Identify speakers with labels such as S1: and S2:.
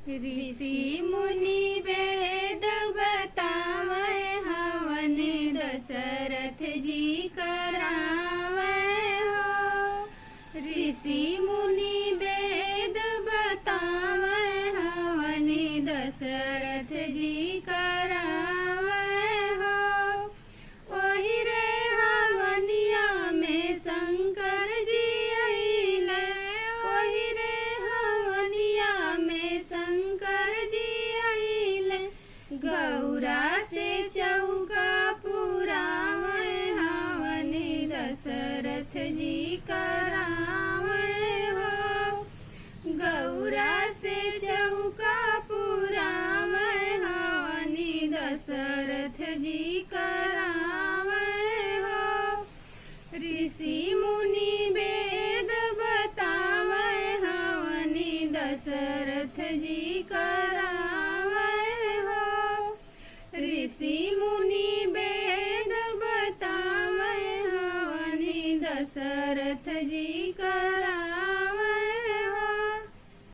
S1: ऋषि मुनि वेद बतावे हवन दशरथ जी करावे हो। ऋषि मुनि वेद बतावे हवन दशरथ जी करावे हो। ओहि रे हवनिया में शंकर जी अइले। ओहि रे हवनिया में शंकर जी अइले। गौरा से चौका पुरावे हवन दशरथ जी करावे हो। गौरा से चौका पुरावे हवन दशरथ जी करावे हो। ऋषि मुनि वेद बतावे हवन दशरथ जी करावे हो। ऋषि मुनि वेद बतावे हवन दशरथ जी करावे।